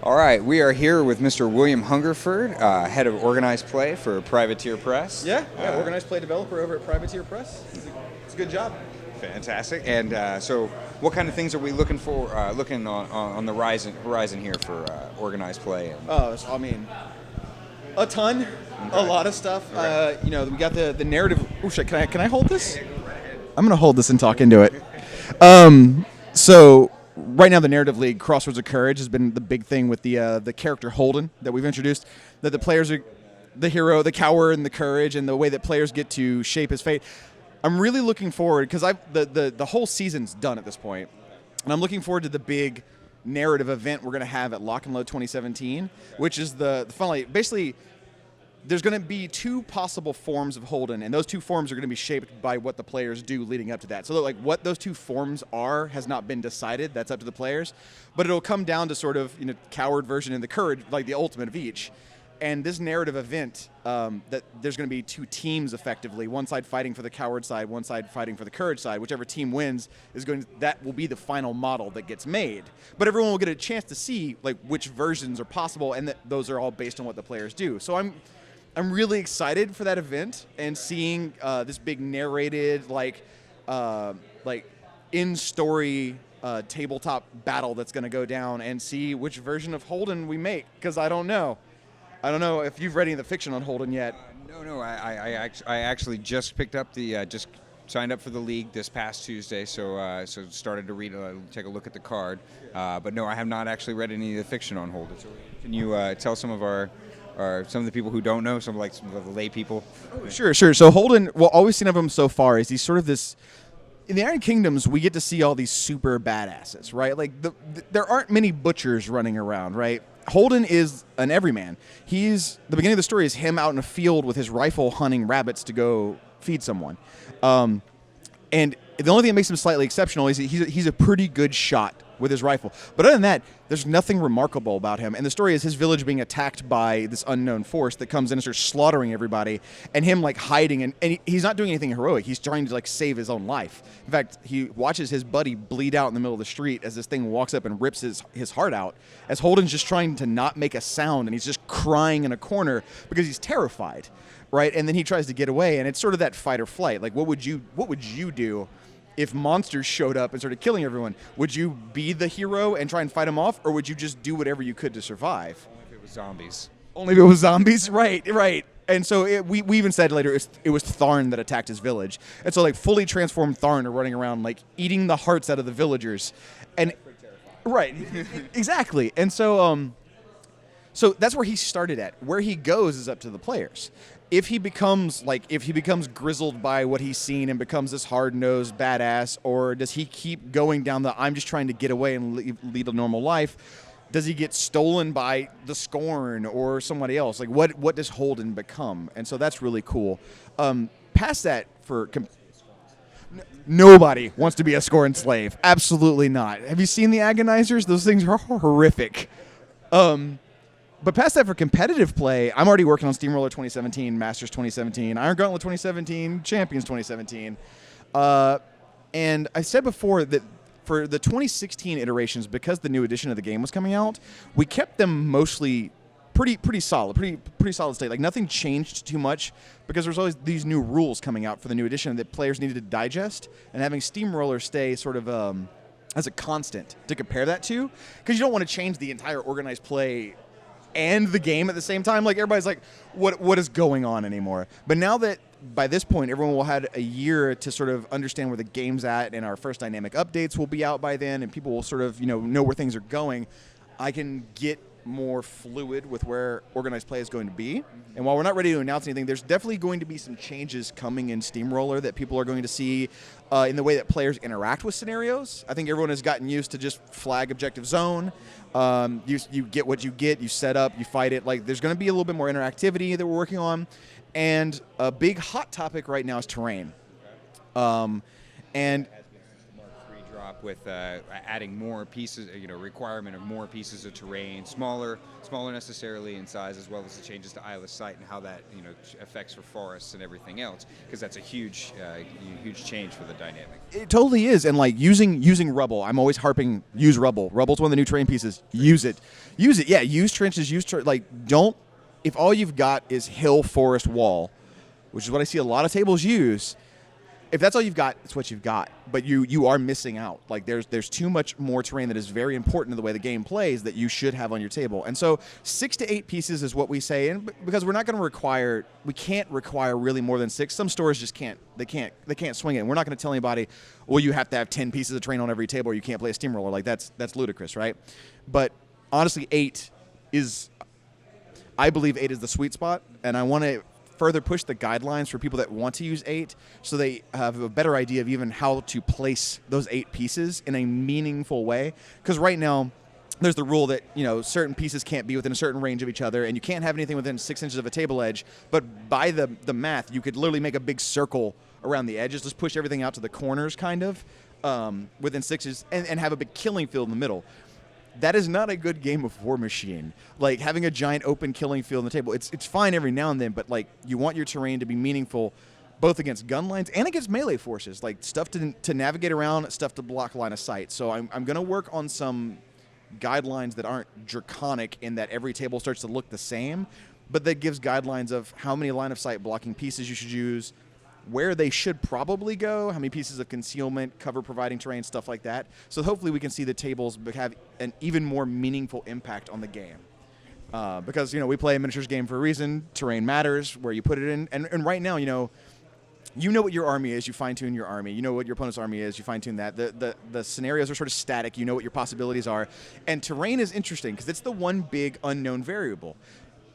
All right, we are here with Mr. William Hungerford, head of organized play for Privateer Press. Yeah, organized play developer over at Privateer Press. It's a good job. Fantastic. And so, what kind of things are we looking for? Looking on the horizon here for organized play? A ton, okay. A lot of stuff. Okay. We got the narrative. Oh shit! Can I hold this? I'm gonna hold this and talk into it. So right now, the Narrative League Crossroads of Courage has been the big thing with the character Holden that we've introduced. That the players are the hero, the coward, and the courage, and the way that players get to shape his fate. I'm really looking forward because the whole season's done at this point, and I'm looking forward to the big narrative event we're going to have at Lock and Load 2017, which is basically there's going to be two possible forms of Holden, and those two forms are going to be shaped by what the players do leading up to that. So like what those two forms are has not been decided. That's up to the players, but it'll come down to sort of coward version and the courage, like the ultimate of each. And this narrative event, that there's going to be two teams effectively, one side fighting for the coward side, one side fighting for the courage side. Whichever team wins that will be the final model that gets made. But everyone will get a chance to see like which versions are possible, and those are all based on what the players do. So I'm really excited for that event and seeing this big narrated in-story tabletop battle that's going to go down, and see which version of Holden we make, because I don't know. I don't know if you've read any of the fiction on Holden yet. No. I actually just picked up just signed up for the league this past Tuesday, so started to read, take a look at the card. But no, I have not actually read any of the fiction on Holden. So can you tell some of some of the people who don't know, some of the lay people? Oh, sure. So Holden, all we've seen of him so far is he's sort of this. In the Iron Kingdoms, we get to see all these super badasses, right? Like there aren't many butchers running around, right? Holden is an everyman. The beginning of the story is him out in a field with his rifle hunting rabbits to go feed someone. And the only thing that makes him slightly exceptional is he's a pretty good shot with his rifle. But other than that, there's nothing remarkable about him. And the story is his village being attacked by this unknown force that comes in and starts slaughtering everybody, and him like hiding, and he's not doing anything heroic. He's trying to like save his own life. In fact, he watches his buddy bleed out in the middle of the street as this thing walks up and rips his heart out, as Holden's just trying to not make a sound, and he's just crying in a corner because he's terrified, right? And then he tries to get away, and it's sort of that fight or flight. Like what would you do if monsters showed up and started killing everyone? Would you be the hero and try and fight them off, or would you just do whatever you could to survive? Only if it was zombies. Only if it was zombies? Right. And so we even said later it was Tharn that attacked his village. And so like fully transformed Tharn are running around like eating the hearts out of the villagers. And right, exactly. And so that's where he started at. Where he goes is up to the players. If he becomes grizzled by what he's seen and becomes this hard-nosed badass, or does he keep going down the I'm just trying to get away and lead a normal life? Does he get stolen by the Scorn or somebody else? Like what does Holden become? And so that's really cool. Past that, nobody wants to be a Scorn slave. Absolutely not. Have you seen the Agonizers? Those things are horrific. But past that, for competitive play, I'm already working on Steamroller 2017, Masters 2017, Iron Gauntlet 2017, Champions 2017. And I said before that for the 2016 iterations, because the new edition of the game was coming out, we kept them mostly pretty solid state. Like nothing changed too much because there's always these new rules coming out for the new edition that players needed to digest, and having Steamroller stay sort of as a constant to compare that to, because you don't want to change the entire organized play and the game at the same time. Like everybody's like, what is going on anymore? But now that by this point everyone will have a year to sort of understand where the game's at, and our first dynamic updates will be out by then, and people will sort of know where things are going, I can get more fluid with where organized play is going to be. And while we're not ready to announce anything, there's definitely going to be some changes coming in Steamroller that people are going to see in the way that players interact with scenarios. I think everyone has gotten used to just flag objective zone. You get what you get, you set up, you fight it. Like there's going to be a little bit more interactivity that we're working on. And a big hot topic right now is terrain. And backdrop with adding more pieces, requirement of more pieces of terrain, smaller necessarily in size, as well as the changes to Isle of Sight and how that affects for forests and everything else, because that's a huge change for the dynamic. It totally is, and like using rubble. I'm always harping, use rubble. Rubble's one of the new terrain pieces. Use it. Yeah, use trenches. Don't. If all you've got is hill, forest, wall, which is what I see a lot of tables use. If that's all you've got, it's what you've got. But you are missing out. Like there's too much more terrain that is very important to the way the game plays that you should have on your table. And so 6 to 8 pieces is what we say, and because we're not going to we can't require really more than 6. Some stores just can't. They can't swing it. And we're not going to tell anybody, well, you have to have 10 pieces of terrain on every table or you can't play a steamroller. Like that's ludicrous, right? But honestly, 8 is, I believe 8 is the sweet spot, and I want to further push the guidelines for people that want to use 8 so they have a better idea of even how to place those 8 pieces in a meaningful way. Because right now, there's the rule that certain pieces can't be within a certain range of each other, and you can't have anything within 6 inches of a table edge. But by the math, you could literally make a big circle around the edges, just push everything out to the corners, kind of, within 6 inches, and have a big killing field in the middle. That is not a good Game of War machine. Like having a giant open killing field on the table, it's fine every now and then, but like you want your terrain to be meaningful both against gun lines and against melee forces, like stuff to navigate around, stuff to block line of sight. So I'm going to work on some guidelines that aren't draconic in that every table starts to look the same, but that gives guidelines of how many line of sight blocking pieces you should use, where they should probably go, how many pieces of concealment, cover providing terrain, stuff like that. So hopefully we can see the tables have an even more meaningful impact on the game. Because, we play a miniatures game for a reason. Terrain matters, where you put it in. And right now, you know what your army is, you fine-tune your army. You know what your opponent's army is, you fine-tune that. The scenarios are sort of static. You know what your possibilities are. And terrain is interesting because it's the one big unknown variable.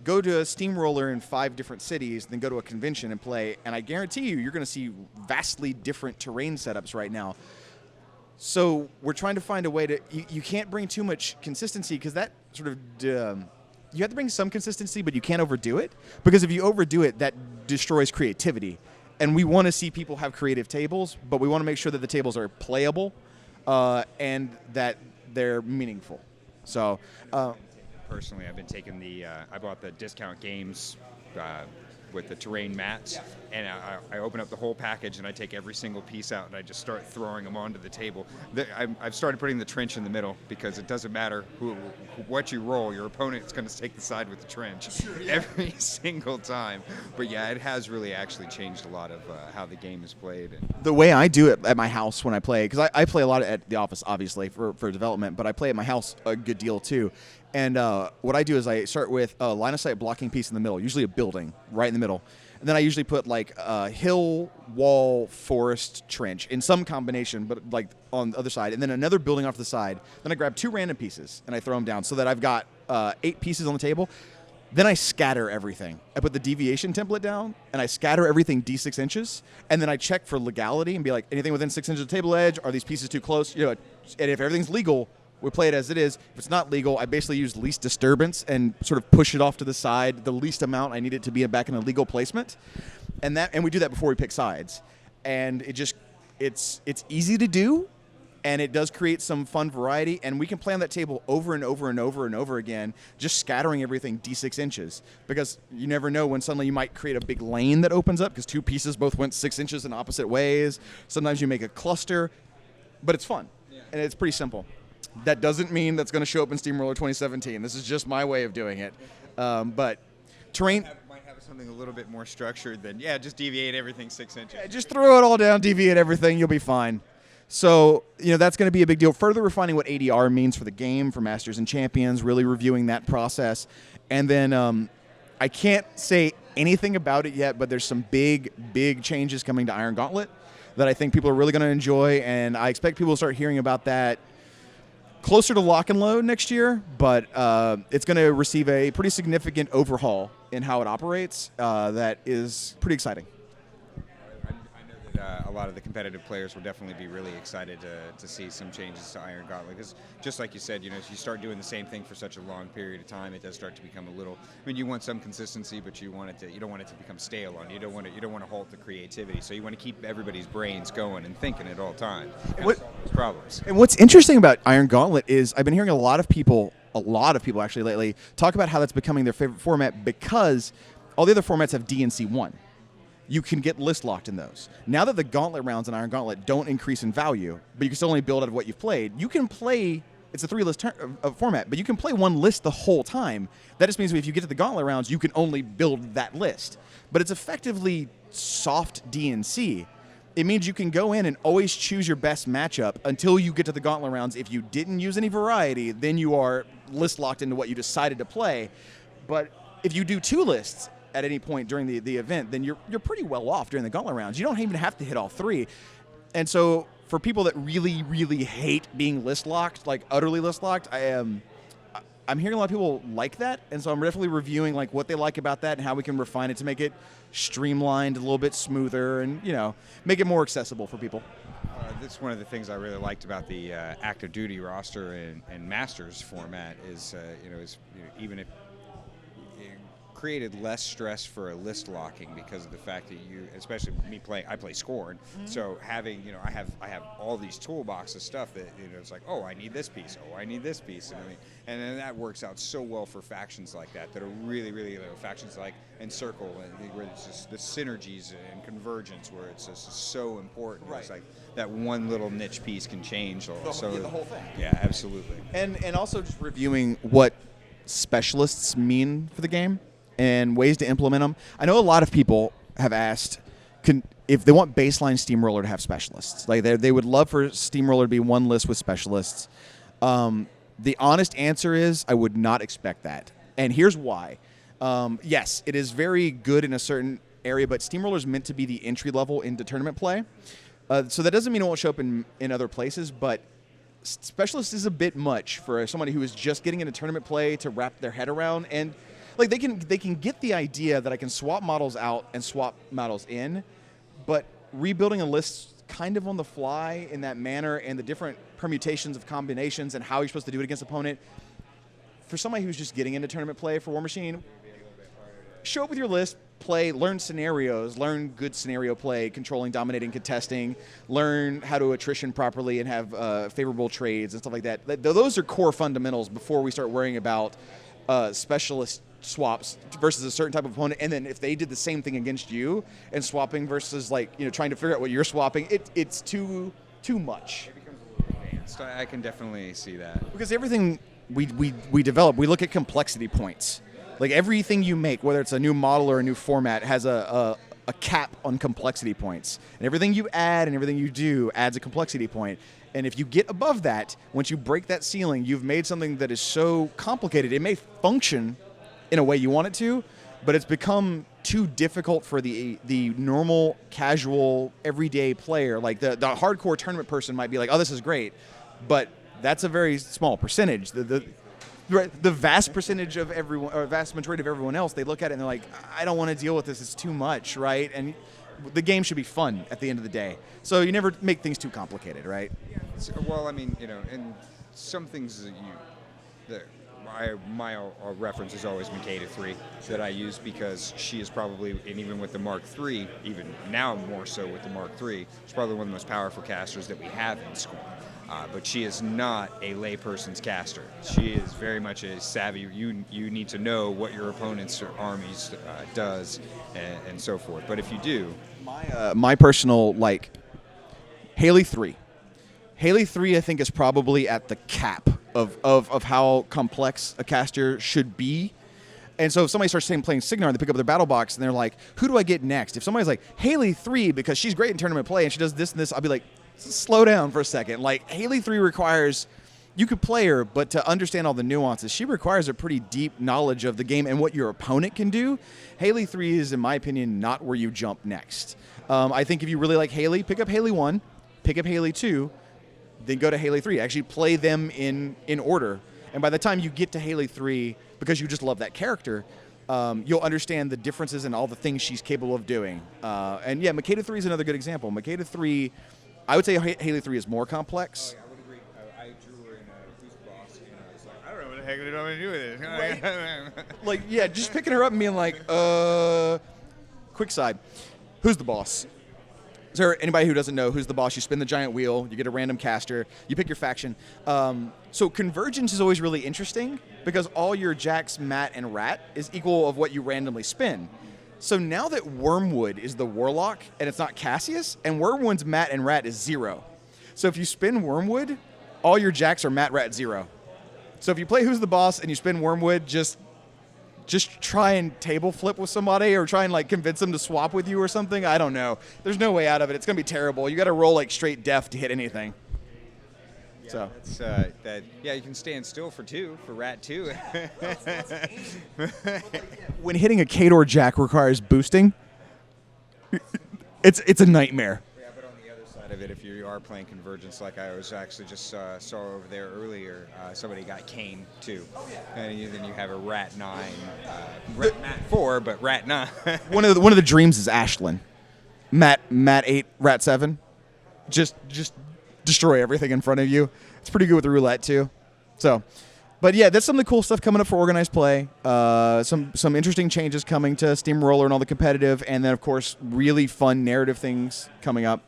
Go to a steamroller in 5 different cities, then go to a convention and play, and I guarantee you're going to see vastly different terrain setups right now. So we're trying to find a way to you can't bring too much consistency, because that sort of you have to bring some consistency, but you can't overdo it, because if you overdo it, that destroys creativity. And we want to see people have creative tables, but we want to make sure that the tables are playable and that they're meaningful. So. Personally, I've been taking I bought the discount games with the terrain mats, and I open up the whole package and I take every single piece out and I just start throwing them onto the table. I've started putting the trench in the middle, because it doesn't matter what you roll, your opponent's going to take the side with the trench every single time. But yeah, it has really actually changed a lot of how the game is played. And the way I do it at my house when I play, because I play a lot at the office, obviously, for development, but I play at my house a good deal too. And what I do is I start with a line of sight blocking piece in the middle, usually a building right in the middle. And then I usually put like a hill, wall, forest, trench in some combination, but like on the other side. And then another building off the side. Then I grab 2 random pieces and I throw them down so that I've got 8 pieces on the table. Then I scatter everything. I put the deviation template down and I scatter everything D6 inches. And then I check for legality and be like, anything within 6 inches of the table edge? Are these pieces too close? And if everything's legal, we play it as it is. If it's not legal, I basically use least disturbance and sort of push it off to the side, the least amount I need it to be back in a legal placement. And we do that before we pick sides. And it's easy to do, and it does create some fun variety, and we can play on that table over and over and over and over again, just scattering everything D6 inches, because you never know when suddenly you might create a big lane that opens up because 2 pieces both went 6 inches in opposite ways. Sometimes you make a cluster, but it's fun, and it's pretty simple. That doesn't mean that's going to show up in Steamroller 2017. This is just my way of doing it. But terrain might have something a little bit more structured than, just deviate everything 6 inches. Yeah, just throw it all down, deviate everything, you'll be fine. So, that's going to be a big deal. Further refining what ADR means for the game, for Masters and Champions, really reviewing that process. And then I can't say anything about it yet, but there's some big, big changes coming to Iron Gauntlet that I think people are really going to enjoy, and I expect people to start hearing about that closer to lock and load next year, but it's going to receive a pretty significant overhaul in how it operates that is pretty exciting. I know a lot of the competitive players will definitely be really excited to see some changes to Iron Gauntlet, because just like you said, if you start doing the same thing for such a long period of time, it does start to become a little. I mean, you want some consistency, but you don't want it to become stale on you. You don't want to halt the creativity. So you want to keep everybody's brains going and thinking at all times. Solve those problems. And what's interesting about Iron Gauntlet is I've been hearing a lot of people actually lately talk about how that's becoming their favorite format because all the other formats have DNC 1. You can get list locked in those. Now that the Gauntlet rounds in Iron Gauntlet don't increase in value, but you can still only build out of what you've played, you can play. It's a 3-list format, but you can play one list the whole time. That just means if you get to the Gauntlet rounds, you can only build that list. But it's effectively soft DNC. It means you can go in and always choose your best matchup until you get to the Gauntlet rounds. If you didn't use any variety, then you are list locked into what you decided to play. But if you do 2 lists at any point during the event, then you're pretty well off during the Gauntlet rounds. You don't even have to hit all 3. And so for people that really, really hate being list locked, like utterly list locked, I'm hearing a lot of people like that, and so I'm definitely reviewing like what they like about that and how we can refine it to make it streamlined, a little bit smoother, and make it more accessible for people. That's one of the things I really liked about the active duty roster and Masters format is even if created less stress for a list locking because of the fact that especially me I play Scorn, so having I have all these toolbox of stuff that it's like, oh, I need this piece, and then that works out so well for factions like that are really, really factions like Encircle, and where it's just the synergies and convergence where it's just so important. Right. It's like that one little niche piece can change the whole thing. Yeah, absolutely. And also just reviewing what specialists mean for the game and ways to implement them. I know a lot of people have asked if they want baseline Steamroller to have specialists. Like they would love for Steamroller to be one list with specialists. The honest answer is I would not expect that. And here's why. Yes, it is very good in a certain area, but Steamroller is meant to be the entry level into tournament play. So that doesn't mean it won't show up in other places, but specialist is a bit much for somebody who is just getting into tournament play to wrap their head around. And like they can get the idea that I can swap models out and swap models in, but rebuilding a list kind of on the fly in that manner and the different permutations of combinations and how you're supposed to do it against opponent, for somebody who's just getting into tournament play for War Machine, show up with your list, play, learn scenarios, learn good scenario play, controlling, dominating, contesting, learn how to attrition properly and have favorable trades and stuff like that. Those are core fundamentals before we start worrying about specialist swaps versus a certain type of opponent, and then if they did the same thing against you and swapping versus trying to figure out what you're swapping, it's too much. It becomes a little advanced. I can definitely see that. Because everything we develop, we look at complexity points. Like everything you make, whether it's a new model or a new format, has a cap on complexity points. And everything you add and everything you do adds a complexity point. And if you get above that, once you break that ceiling, you've made something that is so complicated, it may function in a way you want it to, but it's become too difficult for the normal, casual, everyday player. Like the hardcore tournament person might be like, oh, this is great, but that's a very small percentage. The vast percentage of everyone, or vast majority of everyone else, they look at it and they're like, I don't want to deal with this. It's too much, right? And the game should be fun at the end of the day. So you never make things too complicated, right? Yeah. Well, I mean, and some things that my reference has always been K-3 that I use because she is probably, and even with the Mark III, even now more so with the Mark III, she's probably one of the most powerful casters that we have in Scorn. But she is not a layperson's caster. She is very much a savvy. You need to know what your opponent's armies does and so forth. But if you do, my personal Haley 3. Haley 3, I think, is probably at the cap of how complex a caster should be. And so if somebody starts playing Signar, they pick up their battle box and they're like, who do I get next? If somebody's like, Haley 3, because she's great in tournament play and she does this and this, I'll be like, slow down for a second. Like, Haley 3 requires, you could play her, but to understand all the nuances, she requires a pretty deep knowledge of the game and what your opponent can do. Haley 3 is, in my opinion, not where you jump next. I think if you really like Haley, pick up Haley 1, pick up Haley 2, then go to Haley 3. Actually play them in order. And by the time you get to Haley 3, because you just love that character, you'll understand the differences in all the things she's capable of doing. And yeah, Makeda 3 is another good example. Makeda 3, I would say Haley 3 is more complex. I would agree. I drew her in Who's the Boss, and I was like, I don't know what the heck do I want to do with this. Like, yeah, just picking her up and being like, quick side, who's the boss? Is there anybody who doesn't know who's the boss? You spin the giant wheel, you get a random caster, you pick your faction. So Convergence is always really interesting because all your Jax, Matt, and Rat is equal of what you randomly spin. So now that Wormwood is the Warlock and it's not Cassius, and Wormwood's Matt and Rat is 0. So if you spin Wormwood, all your Jax are Matt, Rat, 0. So if you play Who's the Boss and you spin Wormwood, just try and table flip with somebody or try and like convince them to swap with you or something. I don't know. There's no way out of it. It's going to be terrible. You got to roll like straight def to hit anything. Yeah, yeah, you can stand still for 2, for Rat 2. When hitting a Khador Jack requires boosting, it's a nightmare. Yeah, but on the other side of it, if you are playing Convergence, like I was actually just saw over there earlier, somebody got Kane too. And then you have a Rat 9, Rat 4, but Rat 9. One of the dreams is Ashlyn. Matt 8, Rat 7. Just destroy everything in front of you. It's pretty good with the roulette too. So, but yeah, that's some of the cool stuff coming up for organized play. Some interesting changes coming to Steamroller and all the competitive, and then of course really fun narrative things coming up.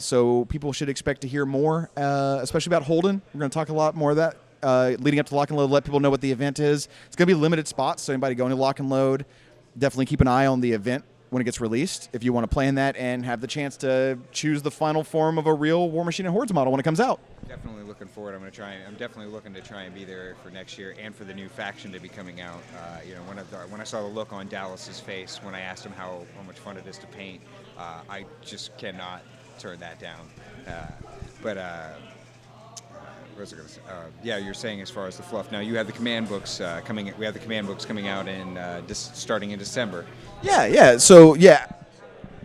So people should expect to hear more, especially about Holden. We're going to talk a lot more of that leading up to Lock and Load. Let people know what the event is. It's going to be limited spots, so anybody going to Lock and Load, definitely keep an eye on the event when it gets released if you want to play in that and have the chance to choose the final form of a real War Machine and Hordes model when it comes out. Definitely looking forward. I'm definitely looking to try and be there for next year and for the new faction to be coming out. When I saw the look on Dallas's face when I asked him how much fun it is to paint, I just cannot turn that down. What was I going to say? Yeah, you're saying as far as the fluff. Now you have the command books coming. We have the command books coming out in starting in December. Yeah. So yeah,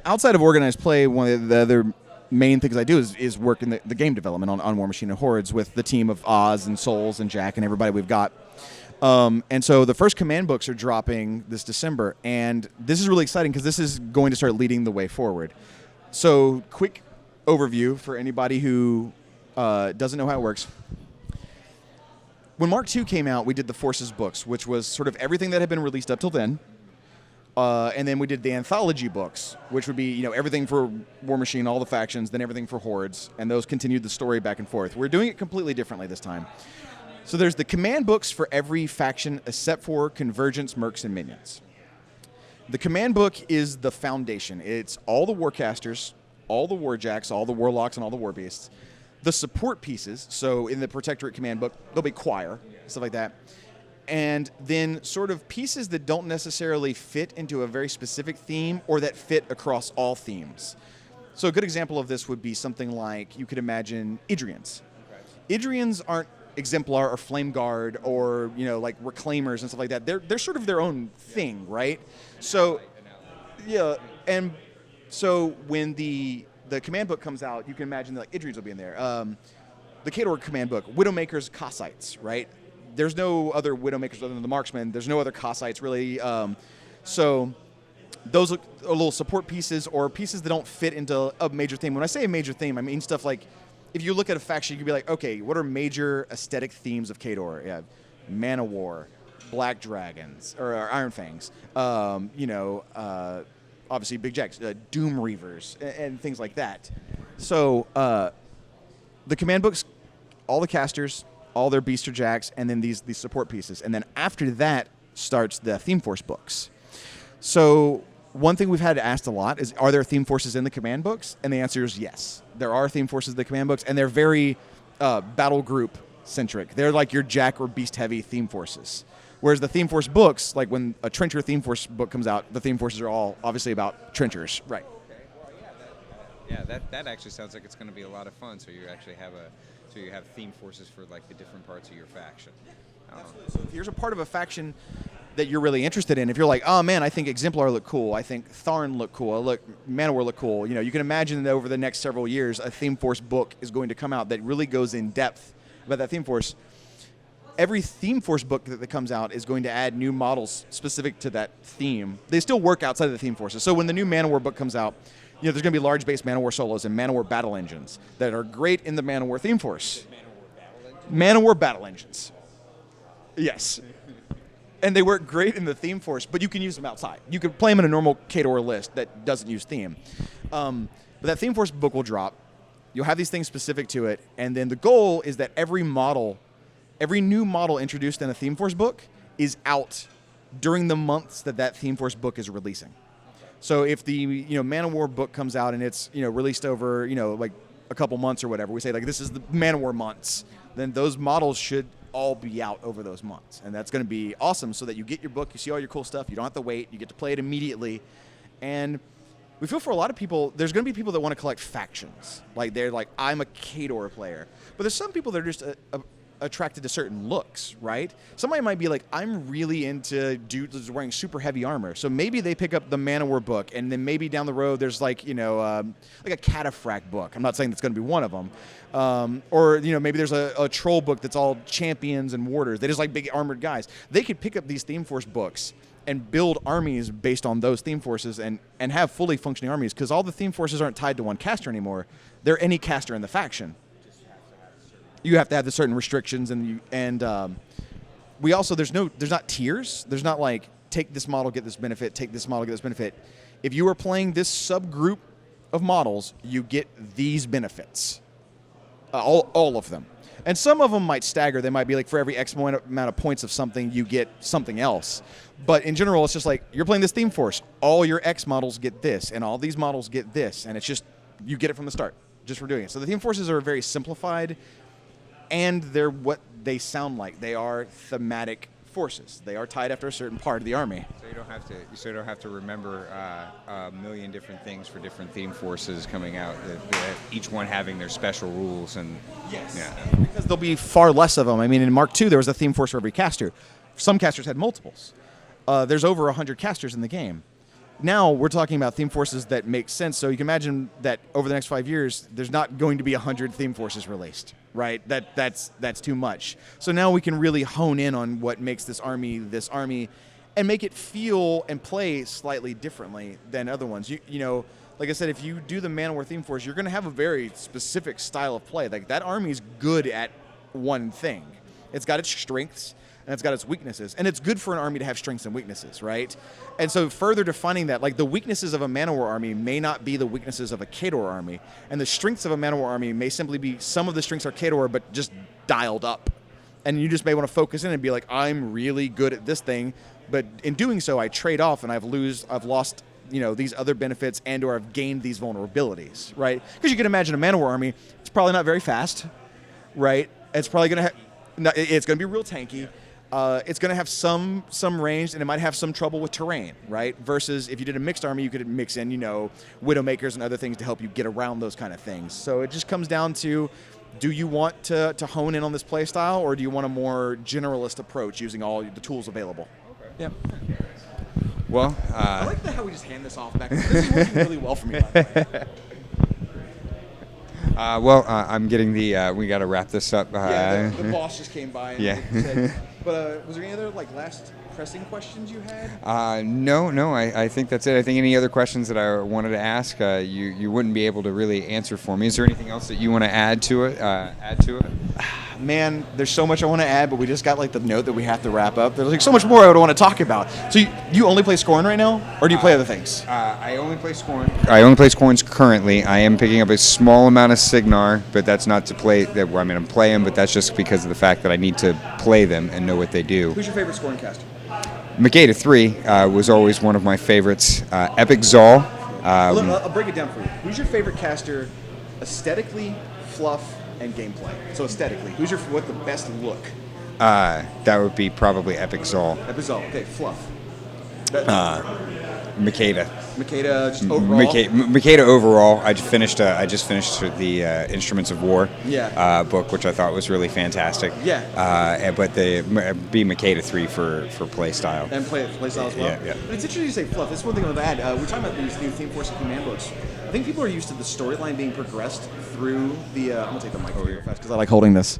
outside of organized play, one of the other main things I do is work in the game development on War Machine and Hordes with the team of Oz and Souls and Jack and everybody we've got. And so the first command books are dropping this December, and this is really exciting because this is going to start leading the way forward. So quick overview for anybody who doesn't know how it works. When Mark II came out, we did the Forces books, which was sort of everything that had been released up till then. And then we did the anthology books, which would be everything for War Machine, all the factions, then everything for Hordes, and those continued the story back and forth. We're doing it completely differently this time. So there's the command books for every faction except for Convergence, Mercs, and Minions. The command book is the foundation. It's all the Warcasters, all the Warjacks, all the Warlocks, and all the Warbeasts. The support pieces, so in the Protectorate command book, there'll be choir, stuff like that. And then sort of pieces that don't necessarily fit into a very specific theme or that fit across all themes. So a good example of this would be something like, you could imagine Idrians. Okay. Idrians aren't Exemplar or Flame Guard or, like Reclaimers and stuff like that. They're sort of their own thing, right? So, yeah, and so when the command book comes out, you can imagine that Idrians will be in there. The Khador command book, Widowmakers, Cossites, right? There's no other Widowmakers other than the Marksmen. There's no other Cossites, really. So those are little support pieces or pieces that don't fit into a major theme. When I say a major theme, I mean stuff like, if you look at a faction, you could be like, okay, what are major aesthetic themes of Khador? Yeah, Man of War, Black Dragons, or Iron Fangs. Obviously Big Jacks, Doom Reavers, and things like that. So the command books, all the casters, all their Beaster Jacks, and then these support pieces. And then after that starts the Theme Force books. So one thing we've had asked a lot is, are there theme forces in the command books? And the answer is yes. There are theme forces in the command books, and they're very battle group centric. They're like your Jack or Beast heavy theme forces. Whereas the theme force books, like when a Trencher theme force book comes out, the theme forces are all obviously about Trenchers. Right. Okay. Well, that actually sounds like it's going to be a lot of fun. So you actually have you have theme forces for like the different parts of your faction. Absolutely. So if here's a part of a faction that you're really interested in, if you're like, oh man, I think Exemplar look cool, I think Tharn look cool, Manowar look cool, you can imagine that over the next several years, a theme force book is going to come out that really goes in depth about that theme force. every Theme Force book that comes out is going to add new models specific to that theme. They still work outside of the Theme Forces. So when the new Manowar book comes out, there's going to be large-based Manowar solos and Manowar battle engines that are great in the Manowar Theme Force. Manowar battle engines. Yes. And they work great in the Theme Force, but you can use them outside. You could play them in a normal Khador list that doesn't use theme. But that Theme Force book will drop. You'll have these things specific to it, and then the goal is that every new model introduced in a Theme Force book is out during the months that Theme Force book is releasing. So if the Manowar book comes out and it's released over like a couple months or whatever, we say like this is the Manowar months, then those models should all be out over those months, and that's going to be awesome. So that you get your book, you see all your cool stuff, you don't have to wait, you get to play it immediately, and we feel for a lot of people, there's going to be people that want to collect factions. Like they're like, I'm a Khador player, but there's some people that are just attracted to certain looks, right? Somebody might be like, I'm really into dudes wearing super heavy armor. So maybe they pick up the Manowar book, and then maybe down the road there's like, like a Cataphract book. I'm not saying that's going to be one of them. Or, maybe there's a troll book that's all champions and warders. They just like big armored guys. They could pick up these Theme Force books and build armies based on those Theme Forces and have fully functioning armies, because all the Theme Forces aren't tied to one caster anymore. They're any caster in the faction. You have to have the certain restrictions, and we also there's not tiers. There's not like take this model, get this benefit, take this model, get this benefit. If you are playing this subgroup of models, you get these benefits, all of them. And some of them might stagger. They might be like for every X amount of points of something, you get something else. But in general, it's just like you're playing this Theme Force. All your X models get this, and all these models get this, and it's just you get it from the start just for doing it. So the Theme Forces are very simplified. And they're what they sound like. They are thematic forces. They are tied after a certain part of the army. So you don't have to remember a million different things for different theme forces coming out. Each one having their special rules and yes, yeah. Because there'll be far less of them. I mean, in Mark II there was a theme force for every caster. Some casters had multiples. There's over 100 casters in the game. Now we're talking about theme forces that make sense. So you can imagine that over the next 5 years, there's not going to be 100 theme forces released, right? That's too much. So now we can really hone in on what makes this army, and make it feel and play slightly differently than other ones. You like I said, if you do the Manowar theme force, you're going to have a very specific style of play. Like that army's good at one thing. It's got its strengths. And it's got its weaknesses. And it's good for an army to have strengths and weaknesses, right? And so further defining that, like the weaknesses of a Manowar army may not be the weaknesses of a Khador army. And the strengths of a Manowar army may simply be some of the strengths are Khador, but just dialed up. And you just may want to focus in and be like, I'm really good at this thing. But in doing so, I trade off and I've lost these other benefits and or I've gained these vulnerabilities, right? Because you can imagine a Manowar army, it's probably not very fast, right? It's probably going to it's going to be real tanky. It's going to have some range, and it might have some trouble with terrain, right? Versus if you did a mixed army, you could mix in, Widowmakers and other things to help you get around those kind of things. So it just comes down to, do you want to hone in on this play style, or do you want a more generalist approach using all the tools available? Okay. Yeah. Well, I like how we just hand this off back. This is working really well for me, by the way. I'm getting we got to wrap this up. The boss just came by. And said, but was there any other last pressing questions you had? No. I think that's it. I think any other questions that I wanted to ask, you wouldn't be able to really answer for me. Is there anything else that you want to add to it? Man, there's so much I want to add, but we just got the note that we have to wrap up. There's so much more I would want to talk about. So you only play Scorn right now, or do you play other things? I only play Scorn. I only play Scorns currently. I am picking up a small amount of Signar, but that's not to play. I'm playing, but that's just because of the fact that I need to play them and know what they do. Who's your favorite Scorn caster? Makeda 3 was always one of my favorites. Epic Zal. I'll break it down for you. Who's your favorite caster aesthetically, fluff, and gameplay? So aesthetically, what's the best look? That would be probably Epic Zal. Epic Zal, okay, fluff. Makeda. Makeda, just overall. Makeda overall. I just finished the Instruments of War book, which I thought was really fantastic. Yeah. But be Makeda 3 for play style. And play style as well. Yeah. But it's interesting you say fluff. That's one thing I want to add. We're talking about these new Theme Force and Command books. I think people are used to the storyline being progressed through the. I'm gonna take the mic real fast because I like holding this.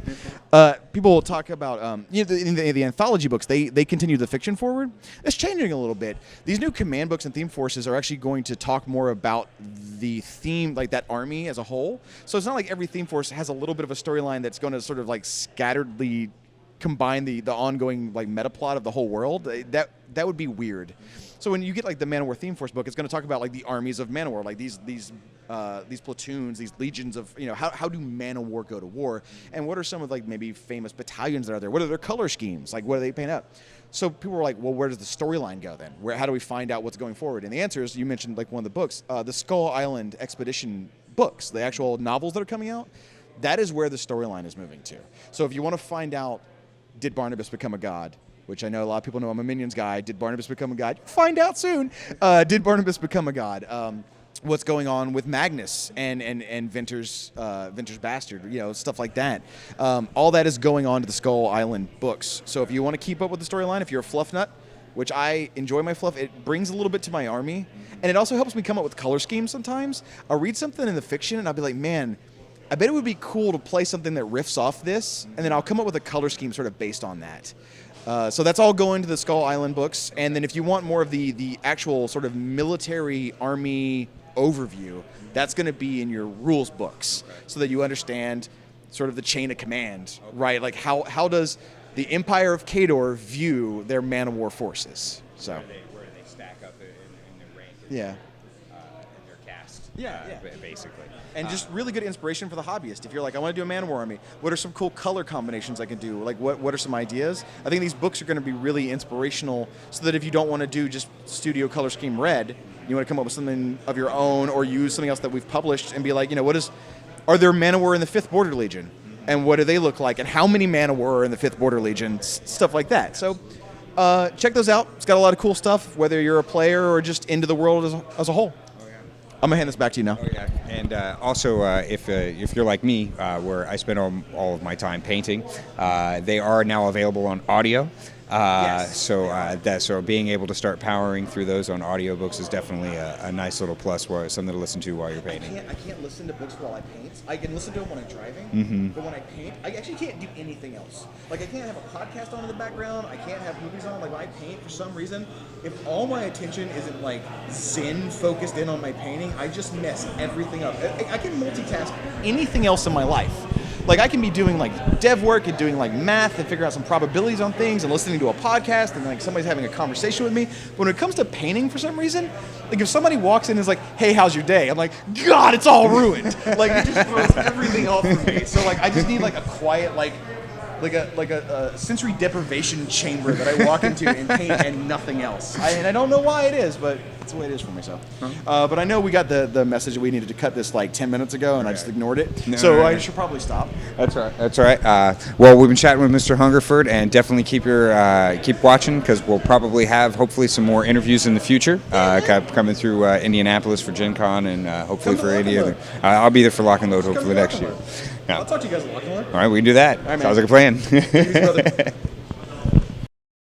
People will talk about in the anthology books. They continue the fiction forward. It's changing a little bit. These new command books and theme forces are actually going to talk more about the theme, like that army as a whole. So it's not like every theme force has a little bit of a storyline that's going to sort of like scatteredly combine the ongoing like meta plot of the whole world. That would be weird. So when you get like the Man-O-War theme force book, it's going to talk about like the armies of Man-O-War, like these platoons, these legions of, how do Man-O-War go to war, and what are some of like maybe famous battalions that are there? What are their color schemes? Like what do they paint up? So people were like, well, where does the storyline go then? How do we find out what's going forward? And the answer is, you mentioned like one of the books, the Skull Island Expedition books, the actual novels that are coming out. That is where the storyline is moving to. So if you want to find out, did Barnabas become a god? Which I know a lot of people know I'm a Minions guy. Did Barnabas become a god? Find out soon. Did Barnabas become a god? What's going on with Magnus and Venter's bastard? Stuff like that. All that is going on to the Skull Island books. So if you want to keep up with the storyline, if you're a fluff nut, which I enjoy my fluff, it brings a little bit to my army, and it also helps me come up with color schemes sometimes. I'll read something in the fiction, and I'll be like, man, I bet it would be cool to play something that riffs off this, and then I'll come up with a color scheme sort of based on that. So that's all going to the Skull Island books. And then if you want more of the actual sort of military army overview, that's going to be in your rules books, so that you understand sort of the chain of command, right? Like how does the Empire of Kador view their Man-O-War forces? So where do they stack up in their rank? Yeah. In their cast. Yeah. Basically. And just really good inspiration for the hobbyist. If you're like, I want to do a Man-O-War army, what are some cool color combinations I can do? Like, what are some ideas? I think these books are going to be really inspirational, so that if you don't want to do just studio color scheme red, you want to come up with something of your own, or use something else that we've published and be like, are there Man-O-War in the 5th Border Legion? And what do they look like? And how many Man-O-War are in the 5th Border Legion? Stuff like that. So check those out. It's got a lot of cool stuff, whether you're a player or just into the world as a whole. I'm going to hand this back to you now. Oh, yeah. And also, if you're like me, where I spend all of my time painting, they are now available on audio. Yes. So being able to start powering through those on audiobooks is definitely a nice little plus, something to listen to while you're painting. I can't listen to books while I paint. I can listen to them when I'm driving, but when I paint, I actually can't do anything else. Like, I can't have a podcast on in the background. I can't have movies on. Like, when I paint, for some reason, if all my attention isn't like zen focused in on my painting, I just mess everything up. I can multitask anything else in my life. Like, I can be doing like dev work and doing like math and figuring out some probabilities on things and listening to a podcast and like somebody's having a conversation with me. But when it comes to painting, for some reason, like if somebody walks in and is like, "Hey, how's your day?" I'm like, "God, it's all ruined." Like, it just throws everything off for me. So like, I just need like a quiet like a sensory deprivation chamber that I walk into and paint and nothing else. And I don't know why it is, but it's the way it is for me. So, but I know we got the message that we needed to cut this like 10 minutes ago, and I just ignored it. So I should probably stop. That's right. That's right. Well, we've been chatting with Mr. Hungerford, and definitely keep watching, because we'll probably have hopefully some more interviews in the future coming through Indianapolis for Gen Con, and hopefully for any other. I'll be there for Lock and Load hopefully next year. I'll talk to you guys at Lock and Load. All right, we can do that. All right, man. Sounds like a plan. Peace, brother.